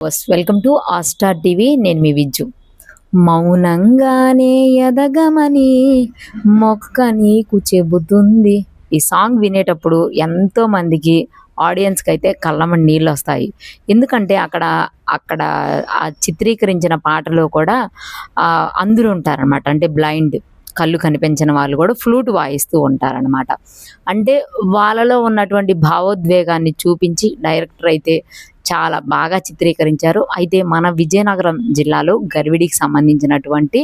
Welcome to Astor TV. నేను మీ విజ్జు. మౌనంగానే ఎదగమని మొక్క నీకు చెబుతుంది. ఈ సాంగ్ వినేటప్పుడు ఎంతో మందికి ఆడియన్స్కి అయితే కళ్ళమని నీళ్ళు వస్తాయి. ఎందుకంటే అక్కడ అక్కడ ఆ చిత్రీకరించిన పాటలో కూడా అందరూ ఉంటారనమాట. అంటే బ్లైండ్, కళ్ళు కనిపించిన వాళ్ళు కూడా ఫ్లూట్ వాయిస్తూ ఉంటారనమాట. అంటే వాళ్ళలో ఉన్నటువంటి భావోద్వేగాన్ని చూపించి డైరెక్టర్ అయితే చాలా బాగా చిత్రీకరించారు. అయితే మన విజయనగరం జిల్లాలో గర్విడికి సంబంధించినటువంటి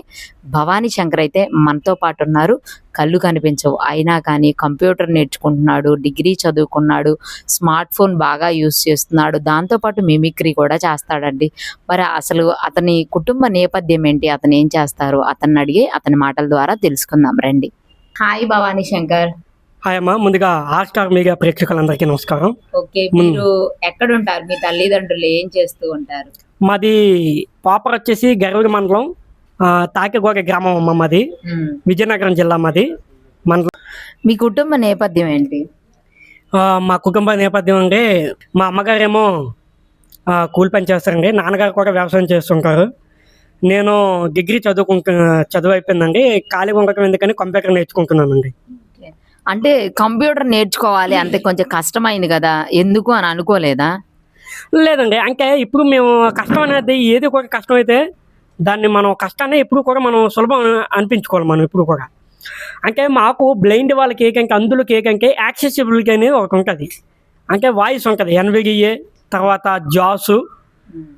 భవానీ శంకర్ అయితే మనతో పాటు ఉన్నారు. కళ్ళు కనిపించవు అయినా కానీ కంప్యూటర్ నేర్చుకుంటున్నాడు, డిగ్రీ చదువుకున్నాడు, స్మార్ట్ ఫోన్ బాగా యూస్ చేస్తున్నాడు, దాంతోపాటు మిమిక్రీ కూడా చేస్తాడండి. మరి అసలు అతని కుటుంబ నేపథ్యం ఏంటి, అతను ఏం చేస్తారు, అతన్ని అడిగి అతని మాటల ద్వారా తెలుసుకుందాం రండి. హాయ్ భవానీ శంకర్. హాయ్ అమ్మా, ముందుగా ఆస్టార్ మీడియా ప్రేక్షకులందరికీ నమస్కారం. ఓకే, మీరు ఎక్కడ ఉంటారు? మీ తల్లిదండ్రులు ఏం చేస్తూ ఉంటారు? మాది పాపర్ వచ్చేసి గర్విడి మండలం, తాకిగోగ గ్రామం అమ్మ. మాది విజయనగరం జిల్లా మాది మండలం. మీ కుటుంబ నేపథ్యం ఏంటి? మా కుటుంబ నేపథ్యం అంటే మా అమ్మగారేమో కూలి పని చేస్తారండి, నాన్నగారు కూడా వ్యవసాయం చేస్తుంటారు. నేను డిగ్రీ చదువు అయిపోయిందండి. ఖాళీగా ఉండటం ఎందుకని కంప్యూటర్ నేర్చుకుంటున్నానండి. అంటే కంప్యూటర్ నేర్చుకోవాలి అంటే కొంచెం కష్టమైంది కదా, ఎందుకు అని అనుకోలేదా? లేదండి, అంటే ఇప్పుడు మేము కష్టం అనేది ఏది కూడా కష్టం అయితే దాన్ని మనం కష్టాన్ని ఎప్పుడు కూడా మనం సులభం అనిపించుకోవాలి. మనం ఇప్పుడు కూడా అంటే మాకు బ్లైండ్ వాళ్ళకి ఏకంటే అందులోకి ఏకంటే యాక్సెసిబిలిటీ అనేది ఒకటి ఉంటుంది. అంటే వాయిస్ ఉంటుంది, ఎన్విడిఏ, తర్వాత జాసు,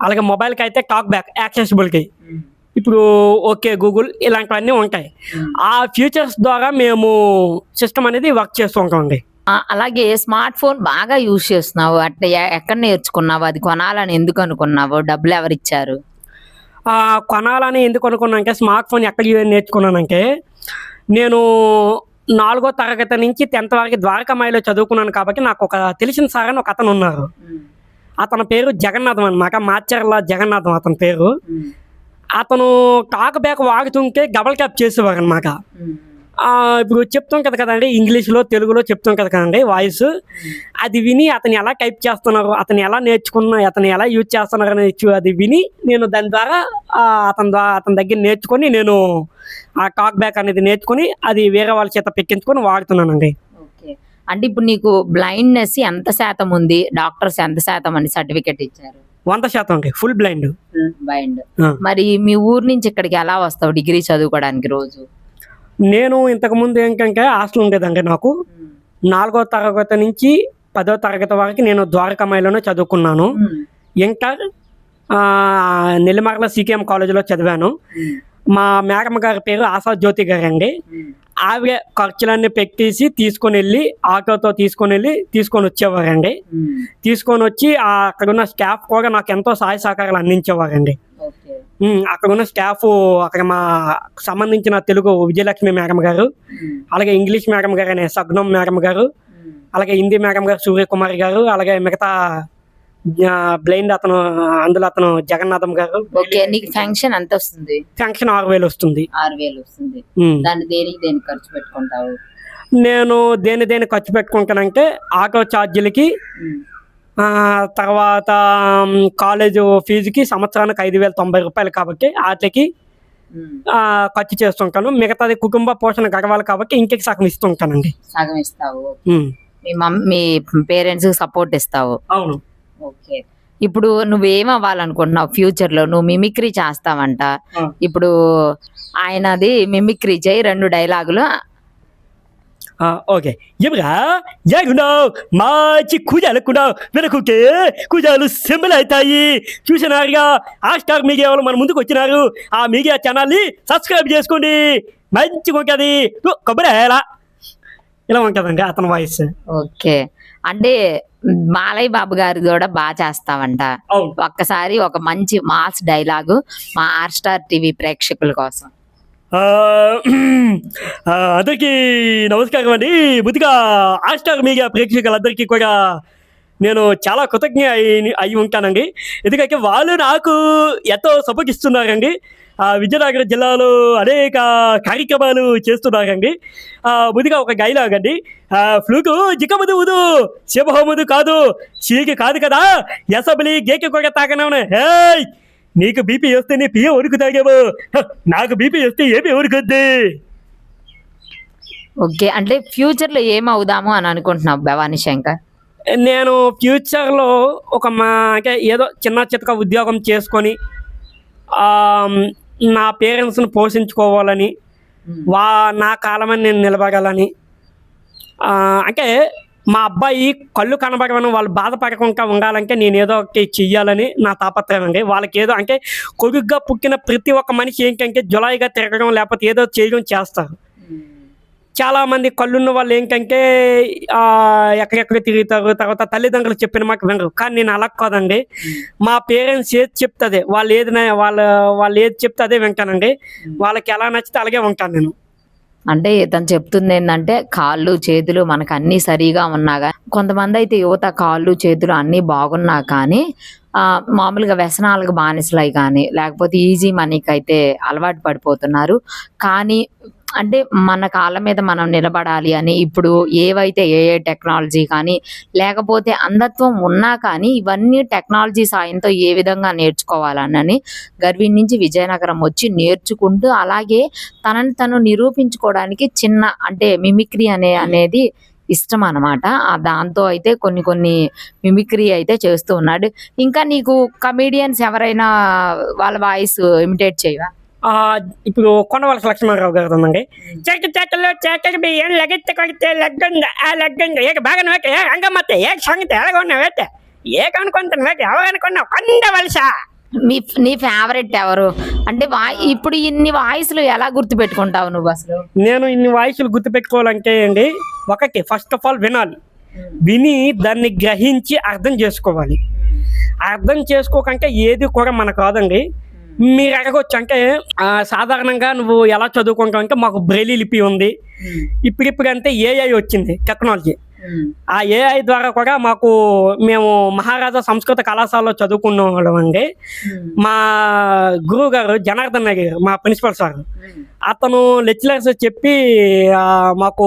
అలాగే మొబైల్కి అయితే టాక్ బ్యాక్ యాక్సెసిబిలిటీ, ఇప్పుడు ఓకే గూగుల్, ఇలాంటివన్నీ ఉంటాయి. ఆ ఫ్యూచర్స్ ద్వారా మేము సిస్టమ్ అనేది వర్క్ చేస్తూ ఉంటామండి. అలాగే స్మార్ట్ ఫోన్ బాగా యూజ్ చేస్తున్నావు, అంటే ఎక్కడ నేర్చుకున్నావు? అది కొనాలని ఎందుకు అనుకున్నావు? డబ్బులు ఎవరిచ్చారు? కొనాలని ఎందుకు అనుకున్నానంటే, స్మార్ట్ ఫోన్ ఎక్కడ నేర్చుకున్నానంటే, నేను 4వ తరగతి నుంచి 10th వరకు ద్వారకామాయిలో చదువుకున్నాను. కాబట్టి నాకు ఒక తెలిసిన సార్ అని ఒక అతను ఉన్నారు. అతని పేరు జగన్నాథం అనమాట, మాచర్ల జగన్నాథం అతని పేరు. అతను టాక్ బ్యాక్ వాడుతుంటే డబల్ ట్యాప్ చేసేవారు అనమాట. ఇప్పుడు చెప్తాం కదా కదండి, ఇంగ్లీష్లో తెలుగులో చెప్తాం కదా కదండి వాయిస్. అది విని అతను ఎలా టైప్ చేస్తున్నారు, అతను ఎలా అతను ఎలా యూజ్ చేస్తున్నారు అనేది అది విని నేను దాని ద్వారా అతని దగ్గర నేర్చుకొని నేను ఆ టాక్ బ్యాక్ అనేది నేర్చుకొని అది వేరే వాళ్ళ చేత పెట్టించుకొని వాడుతున్నానండి. ఓకే, అంటే ఇప్పుడు నీకు బ్లైండ్నెస్ ఎంత శాతం ఉంది? డాక్టర్స్ ఎంత శాతం అని సర్టిఫికెట్ ఇచ్చారు? 100% అండి, ఫుల్ బ్లైండ్. మరి మీ ఊరు నుంచి ఇక్కడికి ఎలా వస్తావు డిగ్రీ చదువుకోవడానికి రోజు? నేను ఇంతకుముందు ఏంటంటే హాస్టల్ ఉండేదండి. నాకు 4వ తరగతి నుంచి 10వ తరగతి వరకు నేను ద్వారకామాయిలోనే చదువుకున్నాను. ఇంటర్ నెల్లిమర్ల సికేఎం కాలేజీలో చదివాను. మా మేడం గారి పేరు ఆశా జ్యోతి గారు అండి. ఆవిడ ఖర్చులన్నీ పెట్టేసి ఆటోతో తీసుకొని వచ్చేవారండి. తీసుకొని వచ్చి అక్కడున్న స్టాఫ్ కూడా నాకు ఎంతో సహాయ సహకారాలు అందించేవారండి. అక్కడున్న స్టాఫ్, అక్కడ మా సంబంధించిన తెలుగు విజయలక్ష్మి మేడం గారు, అలాగే ఇంగ్లీష్ మేడం గారు అనే సగ్నం మేడం గారు, అలాగే హిందీ మేడం గారు సూర్యకుమారి గారు, అలాగే మిగతా బ్లైండ్ అతను జగన్నాథం గారు. ఓకే, నీకు ఫంక్షన్ ఎంత వస్తుంది? ఫంక్షన్ 6,000 వస్తుంది. 6,000 వస్తుంది. దాన్ని దేనికి ఖర్చు పెట్టుకుంటావు? నేను దేని ఖర్చు పెట్టుకుంటానంటే ఆటో ఛార్జీలకి, తర్వాత కాలేజ్ ఫీజుకి సంవత్సరానికి 5,090 రూపాయలు కాబట్టి వాటికి ఖర్చు చేస్తుంటాను. మిగతాది కుటుంబ పోషణ గడవాలి కాబట్టి ఇంటికి సగం ఇస్తుంటానండి. సగం ఇస్తావు? మీ పేరెంట్స్ సపోర్ట్ ఇస్తావు? అవును. ఓకే, ఇప్పుడు నువ్వేం అవ్వాలనుకుంటున్నావు ఫ్యూచర్లో? నువ్వు మిమిక్రీ చేస్తావంట. ఇప్పుడు ఆయనది మిమిక్రీ చేయి, 2 డైలాగులు. ఓకే. ఎవరా జాగున్నావు మంచి కూజాలకున్నావు, వెనకుంటే కూజాలు సింబల్ అవుతాయి. చూసినారుగా ఆస్టార్ మీడియా వాళ్ళు మన ముందుకు వచ్చినారు. ఆ మీడియా ఛానల్ని సబ్స్క్రైబ్ చేసుకోండి, మంచిగా ఉంటుంది. కొబ్బరి ఇలా ఉంటుందండి అతని వాయిస్. ఓకే, అంటే మాలయ్య బాబు గారి కూడా బాగా చేస్తావంట. ఒక్కసారి ఒక మంచి మాస్ డైలాగు మా ఆస్టార్ టీవీ ప్రేక్షకుల కోసం. అందరికీ నమస్కారం అండి. ముందుగా ఆస్టార్ మీడియా ప్రేక్షకులందరికీ కూడా నేను చాలా కృతజ్ఞ అయి ఉంటానండి. ఎందుకంటే వాళ్ళు నాకు ఎంతో సపోర్ట్ ఇస్తున్నారండి. విజయనగరం జిల్లాలో అనేక కార్యక్రమాలు చేస్తున్నారండి. ముందుగా ఒక డైలాగ్ అండి. ఫ్లూకు జిక్కముదు ఊదు సింహముదు కాదు చీకి కాదు కదా ఎసబలి గేకి కూడా తాగనవును. హేయ్, నీకు బీపీ వస్తే నీ పియ్య ఉరుకు తాగేవు, నాకు బీపీ వస్తే ఏపీ ఉరుకుద్ది. ఓకే. అంటే ఫ్యూచర్‌లో ఏమవుదాము అని అనుకుంటున్నావు భవానీ శంకర్? నేను ఫ్యూచర్‌లో అంటే ఏదో చిన్న చితక ఉద్యోగం చేసుకొని నా పేరెంట్స్‌ని పోషించుకోవాలని, నా కాలమని నేను నిలబడాలని, అంటే మా అబ్బాయి కళ్ళు కనబడమని వాళ్ళు బాధపడకుండా ఉండాలంటే నేను ఏదో ఒకటి చెయ్యాలని నా తాపత్రయం అండి. వాళ్ళకి ఏదో అంటే కొడుగ్గా పుట్టిన ప్రతి ఒక్క మనిషి ఏంటంటే జులాయిగా తిరగడం లేకపోతే ఏదో చేయడం చేస్తారు. చాలామంది కళ్ళున్న వాళ్ళు ఏంటంటే ఎక్కడెక్కడ తిరుగుతారు, తర్వాత తల్లిదండ్రులు చెప్పిన మాకు వినరు. కానీ నేను అలా కాదండి. మా పేరెంట్స్ ఏది చెప్తుంది వాళ్ళు ఏది చెప్తే అదే వింటానండి. వాళ్ళకి ఎలా నచ్చితే అలాగే ఉంటాను నేను. అంటే తను చెప్తుంది ఏంటంటే కాళ్ళు చేతులు మనకు అన్నీ సరిగా ఉన్నాగా, కొంతమంది అయితే యువత కాళ్ళు చేతులు అన్నీ బాగున్నా కానీ మామూలుగా వ్యసనాలకు బానిసలై కానీ లేకపోతే ఈజీ మనీకి అయితే అలవాటు పడిపోతున్నారు. కానీ అంటే మన కాళ్ళ మీద మనం నిలబడాలి అని ఇప్పుడు ఏవైతే ఏఐ టెక్నాలజీ కానీ లేకపోతే అంధత్వం ఉన్నా కానీ ఇవన్నీ టెక్నాలజీ సాయంతో ఏ విధంగా నేర్చుకోవాలని గర్వి నుంచి విజయనగరం వచ్చి నేర్చుకుంటూ అలాగే తనని తను నిరూపించుకోవడానికి చిన్న అంటే మిమిక్రీ అనేది ఇష్టం అనమాట. దాంతో అయితే కొన్ని మిమిక్రీ అయితే చేస్తూ ఉన్నాడు. ఇంకా నీకు కమీడియన్స్ ఎవరైనా వాళ్ళ వాయిస్ ఇమిటేట్ చేయవా? ఇప్పుడు కొండవలస లక్ష్మణరావు గారు ఉందండి. చెక్కలు చెక్కకి బియ్యం లెగెత్తి కొడితే లెగ్గుంది ఆ లెగ్గుంది ఏక బాగా వేట అంగమ్మత్త ఏ సంగతి ఎలాగొన్నా వేట ఏకనుకుంటాను వేట ఎవరనుకున్నావు కొండవలస. నీ ఫేవరెట్ ఎవరు? అంటే ఇప్పుడు ఇన్ని వాయిస్లు ఎలా గుర్తుపెట్టుకుంటావు నువ్వు అసలు? నేను ఇన్ని వాయిస్లు గుర్తుపెట్టుకోవాలంటే అండి, ఒకటి ఫస్ట్ ఆఫ్ ఆల్ వినాలి. విని దాన్ని గ్రహించి అర్థం చేసుకోవాలి. అర్థం చేసుకోకంటే ఏది కూడా మన కాదండి. మీరు అడగొచ్చు అంటే సాధారణంగా నువ్వు ఎలా చదువుకుంటావు అంటే మాకు బ్రెయిలీ లిపి ఉంది. ఇప్పుడు అంటే ఏఐ వచ్చింది టెక్నాలజీ. ఆ ఏఐ ద్వారా కూడా మేము మహారాజా సంస్కృత కళాశాలలో చదువుకున్న వాళ్ళం అండి. మా గురువు గారు జనార్దన్ గారు మా ప్రిన్సిపల్ సార్, అతను లెక్చరర్స్ చెప్పి మాకు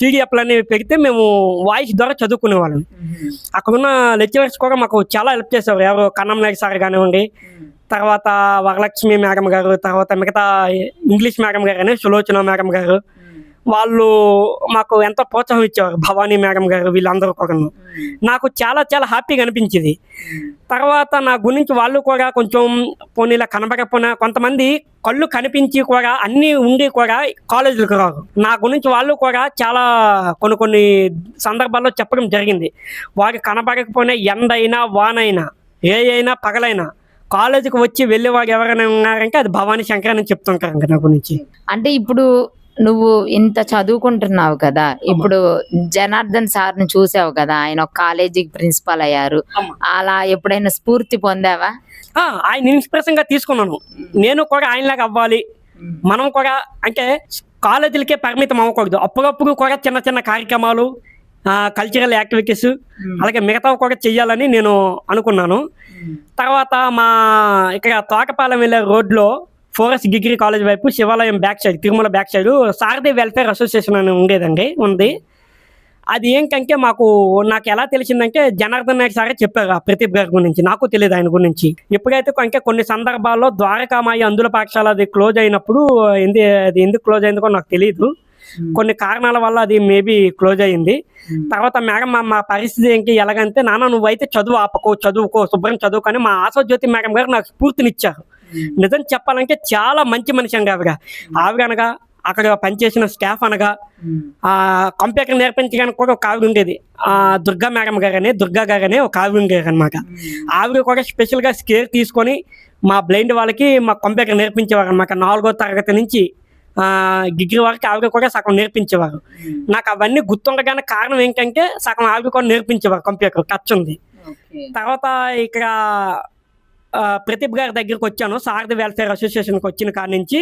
పీడిఎఫ్లు అనేవి పెడితే మేము వాయిస్ ద్వారా చదువుకునే వాళ్ళం. అక్కడున్న లెక్చరర్స్ కూడా మాకు చాలా హెల్ప్ చేసేవారు. ఎవరు కన్నం నాయక్ సార్ కానివ్వండి, తర్వాత వరలక్ష్మి మేడం గారు, తర్వాత మిగతా ఇంగ్లీష్ మేడం గారు అని సులోచన మేడం గారు, వాళ్ళు మాకు ఎంతో ప్రోత్సాహం ఇచ్చేవారు. భవానీ మేడం గారు, వీళ్ళందరూ కూడా నాకు చాలా చాలా హ్యాపీగా అనిపించేది. తర్వాత నా గురించి వాళ్ళు కూడా కొంచెం పోనీలా కనబడకపోయినా కొంతమంది కళ్ళు కనిపించి కూడా అన్నీ ఉండి కూడా కాలేజీలకు రారు. నా గురించి వాళ్ళు కూడా చాలా కొన్ని సందర్భాల్లో చెప్పడం జరిగింది. వారికి కనబడకపోయినా ఎండైనా వానైనా ఏ అయినా పగలైనా కాలేజీకి వచ్చి వెళ్ళేవాడు ఎవరైనా ఉన్నారంటే అది భవానీ శంకర్ అని చెప్తుంటారు నా గురించి. అంటే ఇప్పుడు నువ్వు ఇంత చదువుకుంటున్నావు కదా, ఇప్పుడు జనార్దన్ సార్ని చూసావు కదా, ఆయన ఒక కాలేజీకి ప్రిన్సిపాల్ అయ్యారు. అలా ఎప్పుడైనా స్ఫూర్తి పొందావా? ఆయన ఇన్స్పిరేషన్ గా తీసుకున్నాను. నేను కూడా ఆయనలాగా అవ్వాలి. మనం కూడా అంటే కాలేజీలకే పరిమితం అవ్వకూడదు. అప్పుడప్పుడు కూడా చిన్న చిన్న కార్యక్రమాలు, కల్చరల్ యాక్టివిటీస్ అలాగే మిగతావి కూడా చెయ్యాలని నేను అనుకున్నాను. తర్వాత మా ఇక్కడ తోటపాలెం వెళ్ళే రోడ్లో ఫోరెస్ట్ డిగ్రీ కాలేజ్ వైపు శివాలయం back side, Tirumala back side Sarathi welfare association అని ఉంది. అది ఏంటంటే నాకు ఎలా తెలిసిందంటే జనార్దన్ నాయక్ సారే చెప్పారు ఆ ప్రదీప్ గారి గురించి. నాకు తెలియదు ఆయన గురించి. ఎప్పుడైతే కొన్ని సందర్భాల్లో ద్వారకామాయి అందుల పాఠశాల అది క్లోజ్ అయినప్పుడు అది ఎందుకు క్లోజ్ అయిందో కూడా నాకు తెలియదు. కొన్ని కారణాల వల్ల అది మేబీ క్లోజ్ అయ్యింది. తర్వాత మేడం మా పరిస్థితి ఏంటి ఎలాగంటే, నాన్న నువ్వైతే చదువుకో శుభ్రం చదువుకొని మా ఆశాజ్యోతి మేడం గారు నాకు స్ఫూర్తినిచ్చారు. నిజం చెప్పాలంటే చాలా మంచి మనిషి అండి ఆవిడ అనగా అక్కడ పనిచేసిన స్టాఫ్ అనగా కంప్యూటర్ నేర్పించడానికి కూడా ఒక ఆవిడ ఉండేది. దుర్గా గారనే ఒక ఆవిడ ఉండేది అనమాట. ఆవిడ కూడా స్పెషల్గా కేర్ తీసుకొని మా బ్లైండ్ వాళ్ళకి మా కంప్యూటర్ నేర్పించేవారు అనమాట. 4వ తరగతి నుంచి డిగ్రీ వరకు ఆవిడ కూడా సగం నేర్పించేవారు. నాకు అవన్నీ గుర్తుండగానే కారణం ఏంటంటే సగం ఆవిడ కూడా నేర్పించేవారు, కంప్యూటర్ టచ్ ఉంది. తర్వాత ఇక్కడ ప్రదీప్ గారి దగ్గరికి వచ్చాను. సారథి వెల్ఫేర్ అసోసియేషన్కి వచ్చిన కాడి నుంచి,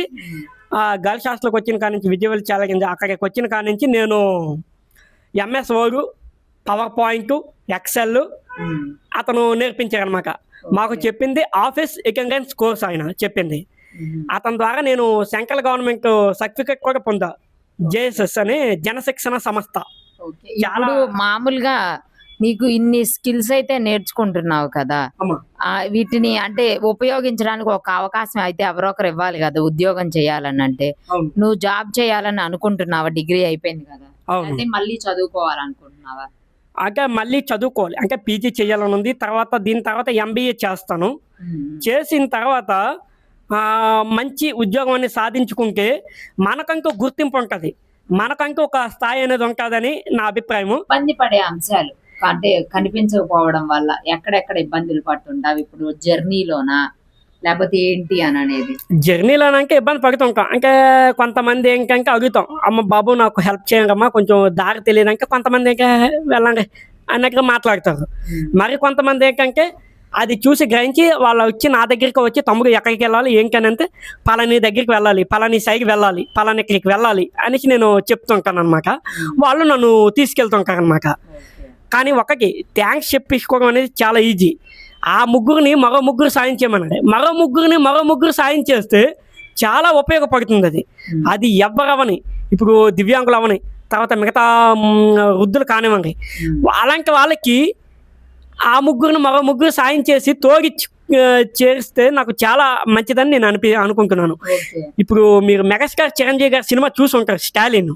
గర్ల్స్ హాస్టల్కి వచ్చిన కాడి నుంచి, విజయవాడ ఛాలెంజ్ అక్కడికి వచ్చిన కాడి నుంచి నేను MS Word, PowerPoint, excel అతను నేర్పించారనమాట. మాకు చెప్పింది ఆఫీస్ అకౌంటెంట్స్ కోర్స్ ఆయన చెప్పింది. అతని ద్వారా నేను సెంట్రల్ గవర్నమెంట్ సర్టిఫికేట్ కూడా పొందా. జేఎస్ఎస్ అని జనశిక్షణ సంస్థ. ఇప్పుడు మామూలుగా నీకు ఇన్ని స్కిల్స్ అయితే నేర్చుకుంటున్నావు కదా, వీటిని అంటే ఉపయోగించడానికి ఒక అవకాశం అయితే ఎవరో ఒకరు ఇవ్వాలి కదా ఉద్యోగం చేయాలని. అంటే నువ్వు జాబ్ చేయాలని అనుకుంటున్నావా? డిగ్రీ అయిపోయింది కదా, అంటే మళ్ళీ చదువుకోవాలనుకుంటున్నావా? అంటే మళ్ళీ చదువుకోవాలి, అంటే పీజీ చేయాలని ఉంది. దీని తర్వాత ఎంబీఏ చేస్తాను. చేసిన తర్వాత మంచి ఉద్యోగాన్ని సాధించుకుంటే మనకంటూ గుర్తింపు ఉంటుంది, మనకంటూ ఒక స్థాయి అనేది ఉంటుందని నా అభిప్రాయము. ఇబ్బంది పడే అంశాలు అంటే కనిపించకపోవడం వల్ల ఎక్కడెక్కడ ఇబ్బందులు పడుతుంటావు ఇప్పుడు జర్నీలోనా, లేకపోతే ఏంటి అని అనేది? జర్నీలోనంటే ఇబ్బంది పడుతుంటాం. అంటే కొంతమంది ఏంటంటే అడుగుతాం, అమ్మ బాబు నాకు హెల్ప్ చేయండమ్మా, కొంచెం దారి తెలియదంటే కొంతమంది ఇంకా వెళ్ళండి అన్నట్టుగా మాట్లాడతారు. మరి కొంతమంది ఏంటంటే అది చూసి గ్రహించి వాళ్ళు వచ్చి నా దగ్గరికి వచ్చి, తమ్ముడు ఎక్కడికి వెళ్ళాలి ఏంటనంటే పలాని దగ్గరికి వెళ్ళాలి, పలాని సైడ్కి వెళ్ళాలి, పలాని ఇక్కడికి వెళ్ళాలి అనేసి నేను చెప్తుంటాను అనమాట. వాళ్ళు నన్ను తీసుకెళ్తుంటారు అనమాట. కానీ ఒకటి థ్యాంక్స్ చెప్పించుకోవడం అనేది చాలా ఈజీ. ఆ ముగ్గురిని మరో ముగ్గురు సాయం చేయమన్నాడు, మరో ముగ్గురు సాయం చేస్తే చాలా ఉపయోగపడుతుంది. అది ఎవరవని, ఇప్పుడు దివ్యాంగులు అవని, తర్వాత మిగతా వృద్ధులు కానివ్వండి, అలాంటి వాళ్ళకి ఆ మరో ముగ్గురు సాయం చేసి తోగి చేస్తే నాకు చాలా మంచిదని నేను అనుకుంటున్నాను. ఇప్పుడు మీరు మెగాస్టార్ చిరంజీవి గారి సినిమా చూసి ఉంటారు, స్టాలిన్.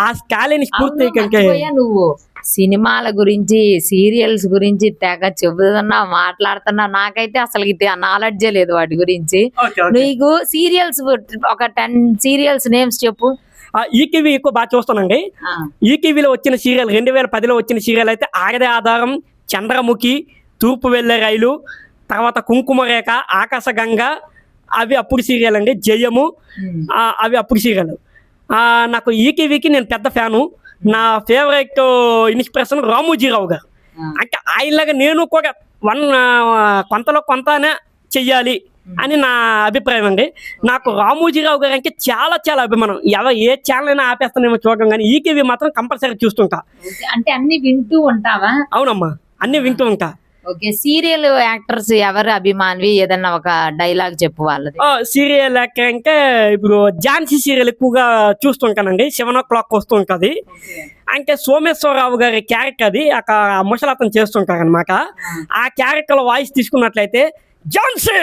ఆ స్టాలిన్ స్ఫూర్తి కంటే నువ్వు సినిమాల గురించి సీరియల్స్ గురించి తెగ చెబుతున్నా మాట్లాడుతున్నా, నాకైతే అసలు ఇది నాలెడ్జే లేదు వాటి గురించి. నీకు సీరియల్స్ ఒక 10 సీరియల్స్ నేమ్స్ చెప్పు. ఈటీవీ ఎక్కువ బాగా చూస్తానండి. ఈటీవీలో వచ్చిన సీరియల్ 2010లో వచ్చిన సీరియల్ అయితే ఆగదే ఆధారం, చంద్రముఖి, తూర్పు వెళ్ళే రైలు, తర్వాత కుంకుమరేఖ, ఆకాశగంగ, అవి అప్పుడు సీరియల్ అండి. జయము, అవి అప్పుడు సీరియల్. నాకు ఈటీవీకి నేను పెద్ద ఫ్యాను. నా ఫేవరెట్ ఇన్స్పిరేషన్ రామోజీరావు గారు. అంటే ఆయనలాగా నేను కూడా కొంతలో కొంతనే చెయ్యాలి అని నా అభిప్రాయం అండి. నాకు రామోజీరావు గారు అంటే చాలా చాలా అభిమానం. ఏ ఛానల్ అయినా ఆపేస్తానేమో చూడడం, కానీ ఈటీవీ మాత్రం కంపల్సరీ చూస్తుంటా. అంటే అన్ని వింటూ ఉంటావా? అవునమ్మా, అన్ని వింటూ ఉంటా. ఓకే, సీరియల్ యాక్టర్స్ ఎవరు అభిమానివి? ఏదన్నా ఒక డైలాగ్ చెప్పు వాళ్ళది. సీరియల్ యాక్టర్ అంటే ఇప్పుడు ఝాన్సీ సీరియల్ ఎక్కువగా చూస్తుంటానండి. 7 o'clock వస్తూ ఉంటుంది. అంటే సోమేశ్వరరావు గారి క్యారెక్టర్ అది, అక్కడ ముసలతను చేస్తుంటారు అనమాట. ఆ క్యారెక్టర్ వాయిస్ తీసుకున్నట్లయితే, ఝాన్సీ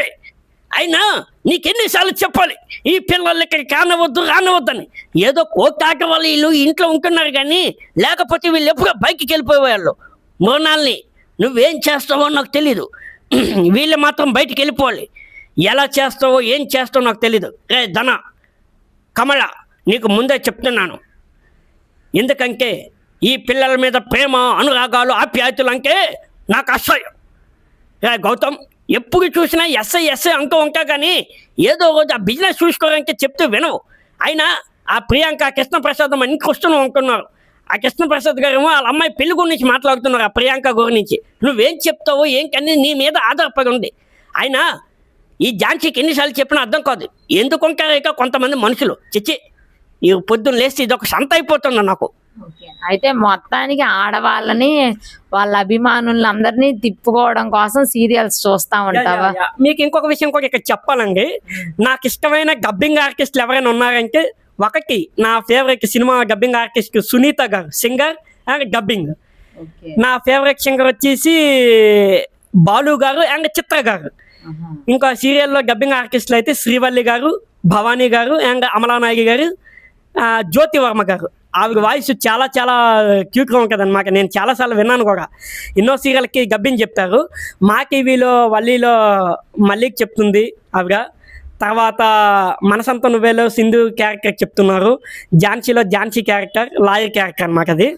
అయినా నీకెన్నిసార్లు చెప్పాలి ఈ పిల్లలు ఇక్కడికి రానవద్దని. ఏదో కోటాక వాళ్ళు వీళ్ళు ఇంట్లో ఉంటున్నారు, కానీ లేకపోతే వీళ్ళు ఎప్పుడో బయటికి వెళ్ళిపోయేవాళ్ళు. మోనాల్ని నువ్వేం చేస్తావో నాకు తెలీదు, వీళ్ళు మాత్రం బయటికి వెళ్ళిపోవాలి. ఎలా చేస్తావో ఏం చేస్తావో నాకు తెలీదు. రే ధన, కమల, నీకు ముందే చెప్తున్నాను. ఎందుకంటే ఈ పిల్లల మీద ప్రేమ, అనురాగాలు, ఆప్యాయతలు అంటే నాకు అసహ్యం. రే గౌతమ్, ఎప్పుడు చూసినా ఎస్ఐ అంటూ ఉంటా, కానీ ఏదో రోజు ఆ బిజినెస్ చూసుకోవాలంటే చెప్తూ వినవు. అయినా ఆ ప్రియాంక కృష్ణప్రసాద్ ఇంటికి వస్తూనే ఉంటున్నారు. ఆ కృష్ణప్రసాద్ గారేమో వాళ్ళ అమ్మాయి పెళ్లి గురించి మాట్లాడుతున్నారు, ఆ ప్రియాంక గురించి. నువ్వేం చెప్తావో ఏంటని నీ మీద ఆధారపడి ఉంది. అయినా ఈ ఝాన్సీకి ఎన్నిసార్లు చెప్పినా అర్థం కాదు. ఎందుకుంటారు ఇక కొంతమంది మనుషులు, చిచ్చి ఈ పొద్దున్న లేస్తే ఇది ఒక సంత అయిపోతుంది నాకు. అయితే మొత్తానికి ఆడవాళ్ళని, వాళ్ళ అభిమానులను అందరినీ తిప్పుకోవడం కోసం సీరియల్స్ చూస్తా ఉంటావా? మీకు ఇంకొక విషయం కూడా ఇక్కడ చెప్పాలండి. నాకు ఇష్టమైన డబ్బింగ్ ఆర్టిస్టులు ఎవరైనా ఉన్నారంటే, ఒకటి నా favourite cinema dubbing artist Sunitha garu, singer and dubbing. నా ఫేవరెట్ సింగర్ వచ్చేసి బాలు గారు అండ్ చిత్ర గారు. ఇంకా సీరియల్లో డబ్బింగ్ ఆర్టిస్టులు అయితే శ్రీవల్లి గారు, భవానీ గారు అండ్ అమలానాయకి గారు, జ్యోతి వర్మ గారు. ఆవిడ వాయిస్ చాలా చాలా క్యూట్గా ఉంటుంది అనమాట. నేను చాలాసార్లు విన్నాను కూడా. ఎన్నో సీరియల్కి డబ్బింగ్ చెప్తారు. మా టీవీలో వల్లీలో మల్లికి చెప్తుంది ఆవిడ. తర్వాత మనసంతా నువ్వేలో సింధు క్యారెక్టర్ చెప్తున్నారు. ఝాన్సీలో ఝాన్సీ క్యారెక్టర్ లాయర్ క్యారెక్టర్ అనమాట అది.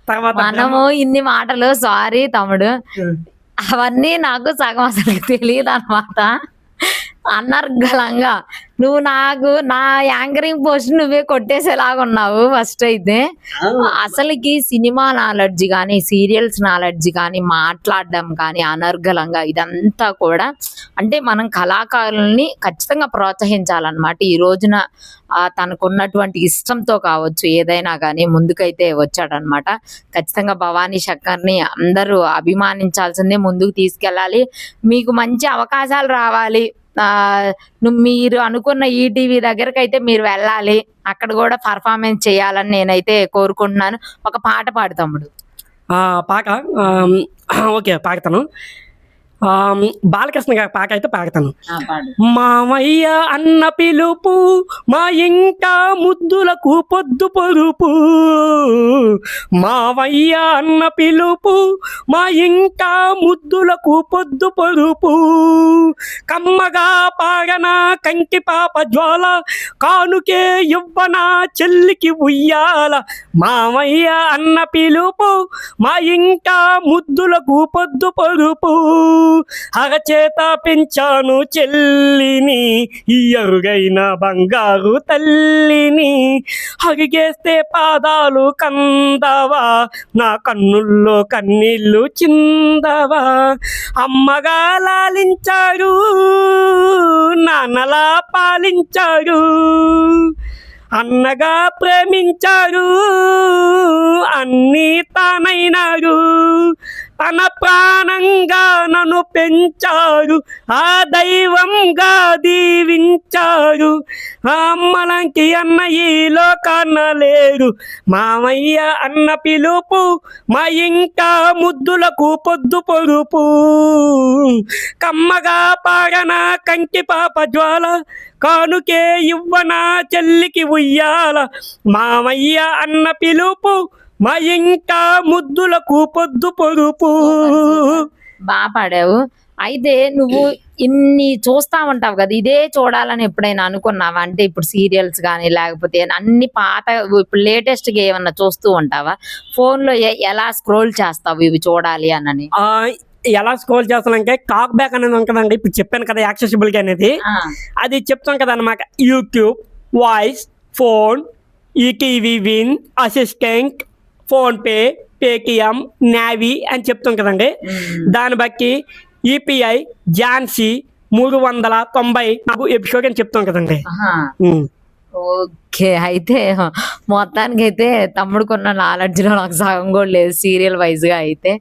తర్వాత మనము ఇన్ని మాటలు, సారీ తమ్ముడు, అవన్నీ నాకు సగం అసలు తెలియదు అనమాట. అనర్గళంగా నువ్వు నాకు నా యాంకరింగ్ పోస్ట్ నువ్వే కొట్టేసేలాగా ఉన్నావు. ఫస్ట్ అయితే అసలుకి సినిమా నాలెడ్జ్ కానీ, సీరియల్స్ నాలెడ్జ్ కానీ, మాట్లాడడం కానీ అనర్గళంగా ఇదంతా కూడా అంటే మనం కళాకారుల్ని ఖచ్చితంగా ప్రోత్సహించాలన్నమాట. ఈ రోజున తనకున్నటువంటి ఇష్టంతో కావచ్చు ఏదైనా కానీ ముందుకైతే వచ్చాడనమాట. ఖచ్చితంగా భవానీ శంకర్ని అందరూ అభిమానించాల్సిందే, ముందుకు తీసుకెళ్ళాలి. మీకు మంచి అవకాశాలు రావాలి, మీరు అనుకున్న ఈటీవీ దగ్గరకైతే మీరు వెళ్ళాలి, అక్కడ కూడా పర్ఫార్మెన్స్ చేయాలని నేనైతే కోరుకుంటున్నాను. ఒక పాట పాడు తమ్ముడు. పాట ఓకే పాడతాను. బాలకృష్ణ గారి పాట అయితే పాడతాను. మామయ్య అన్న పిలుపు మా ఇంట ముద్దులకు పొద్దు పొరుపు, మామయ్య అన్న పిలుపు మా ఇంట ముద్దులకు పొద్దు పొరుపు, కమ్మగా పాగన కంటి పాప జ్వాల కానుకే ఇవ్వన చెల్లికి ఉయ్యాల, మామయ్య అన్న పిలుపు మా ఇంట ముద్దులకు పొద్దు పొరుపు, అరచేత పెంచాను చెల్లిని ఎరుగైన బంగారు తల్లిని, అరిగేస్తే పాదాలు కందవా నా కన్నుల్లో కన్నీళ్ళు చిందవా, అమ్మగా లాలించారు నాన్నలా పాలించారు, అన్నగా ప్రేమించారు అన్నీ తానైనారు, తన ప్రాణంగా నన్ను పెంచారు ఆ దైవంగా దీవించారు, అమ్మలంకి అన్న ఈ లోకాన లేరు, మామయ్య అన్న పిలుపు మా ఇంకా ముద్దులకు పొద్దు పొరుపు, కమ్మగా పాడన కంటి పాప జ్వాల కానుకే ఇవ్వన చెల్లికి ఉయ్యాల, మామయ్య అన్న పిలుపు మా ఇంకా ముద్దులకు పొద్దు పొరుపు. బాగా పాడావు. అయితే నువ్వు ఇన్ని చూస్తా ఉంటావు కదా, ఇదే చూడాలని ఎప్పుడైనా అనుకున్నావా? అంటే ఇప్పుడు సీరియల్స్ కానీ లేకపోతే అన్ని పాత ఇప్పుడు లేటెస్ట్ గా ఏమన్నా చూస్తూ ఉంటావా? ఫోన్ లో ఎలా స్క్రోల్ చేస్తావు ఇవి చూడాలి అని? ఎలా స్క్రోల్ చేస్తానంటే టాక్ బ్యాక్ అనేది ఉంటుందండి. ఇప్పుడు చెప్పాను కదా యాక్సెసిబిలిటీ అనేది, అది చెప్తాం కదా అన్నమాట. YouTube, voice, phone, ETV win, assistant, PhonePe, Paytm, navy అని చెప్తాం కదండి. దాన్ని బట్టి ఈపీఐ ఝాన్సీ 394 ఎపిసోడ్ అని చెప్తాం కదండి. ఓకే. అయితే మొత్తానికి అయితే తమ్ముడుకున్న నాలెడ్జ్లో నాకు సగం కూడా లేదు సీరియల్ వైజ్ గా అయితే.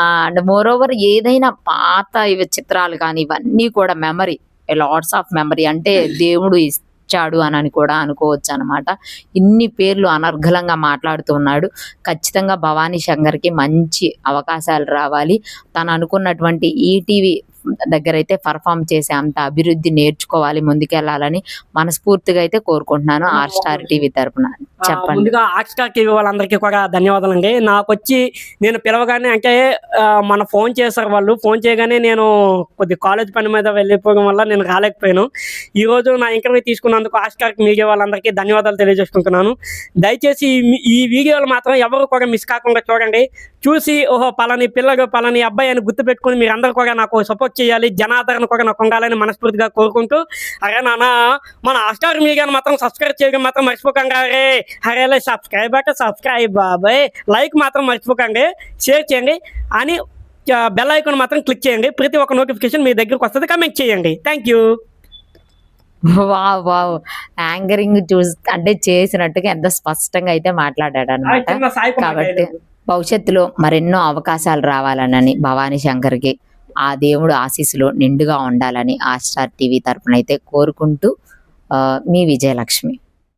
అండ్ మోర్ ఓవర్ ఏదైనా పాత ఇవి చిత్రాలు కానీ ఇవన్నీ కూడా మెమరీ, లాట్స్ ఆఫ్ మెమరీ, అంటే దేవుడు ఇచ్చాడు అని కూడా అనుకోవచ్చు అనమాట. ఇన్ని పేర్లు అనర్గళంగా మాట్లాడుతున్నాడు. ఖచ్చితంగా భవానీ శంకర్కి మంచి అవకాశాలు రావాలి. తను అనుకున్నటువంటి ఈటీవీ దగ్గర అయితే పర్ఫామ్ చేసే అంత అభివృద్ధి నేర్చుకోవాలి, ముందుకెళ్లాలని మనస్ఫూర్తిగా అయితే కోరుకుంటున్నాను హాట్ స్టార్ టీవీ తరపున. చెప్పండి. ముందుగా హాట్ స్టార్ టీవీ వాళ్ళందరికీ కూడా ధన్యవాదాలు అండి. నాకు వచ్చి నేను పిలవగానే అంటే మన ఫోన్ చేశారు వాళ్ళు, ఫోన్ చేయగానే నేను కొద్ది కాలేజ్ పని మీద వెళ్ళిపోవడం వల్ల నేను రాలేకపోయాను. ఈరోజు నా ఇంటర్వ్యూ తీసుకున్నందుకు హాట్ స్టార్ మీడియా వాళ్ళందరికీ ధన్యవాదాలు తెలియజేసుకుంటున్నాను. దయచేసి ఈ వీడియోలు మాత్రం ఎవరు కూడా మిస్ కాకుండా చూడండి. చూసి ఓహో పలాని పిల్లలు పలాని అబ్బాయి అని గుర్తుపెట్టుకుని మీరు అందరూ కూడా నాకు సపోర్ట్ చేయాలి, జనాదరణ కూడా నాకు ఉండాలని మనస్ఫూర్తిగా కోరుకుంటూ, అరే నాన్న మన హాట్ స్టార్ మీడియాను మాత్రం సబ్స్క్రైబ్ చేయడం మాత్రం మర్చిపోకండి. అరే సబ్స్క్రైబ్ అంటే సబ్స్క్రైబ్ బాబాయ్, లైక్ మాత్రం మర్చిపోకండి, షేర్ చేయండి అని బెల్ ఐకాన్ మాత్రం క్లిక్ చేయండి. ప్రతి ఒక్క నోటిఫికేషన్ మీ దగ్గరకు వస్తుంది. కమెంట్ చేయండి. Thank you. Wow wow, anchoring అంటే చేసినట్టుగా ఎంత స్పష్టంగా అయితే మాట్లాడాడు అనమాట. కాబట్టి భవిష్యత్తులో మరెన్నో అవకాశాలు రావాలని భవానీ శంకర్కి ఆ దేవుడు ఆశీస్సులు నిండుగా ఉండాలని హాట్ స్టార్ టీవీ తరపున అయితే కోరుకుంటూ మీ విజయలక్ష్మి.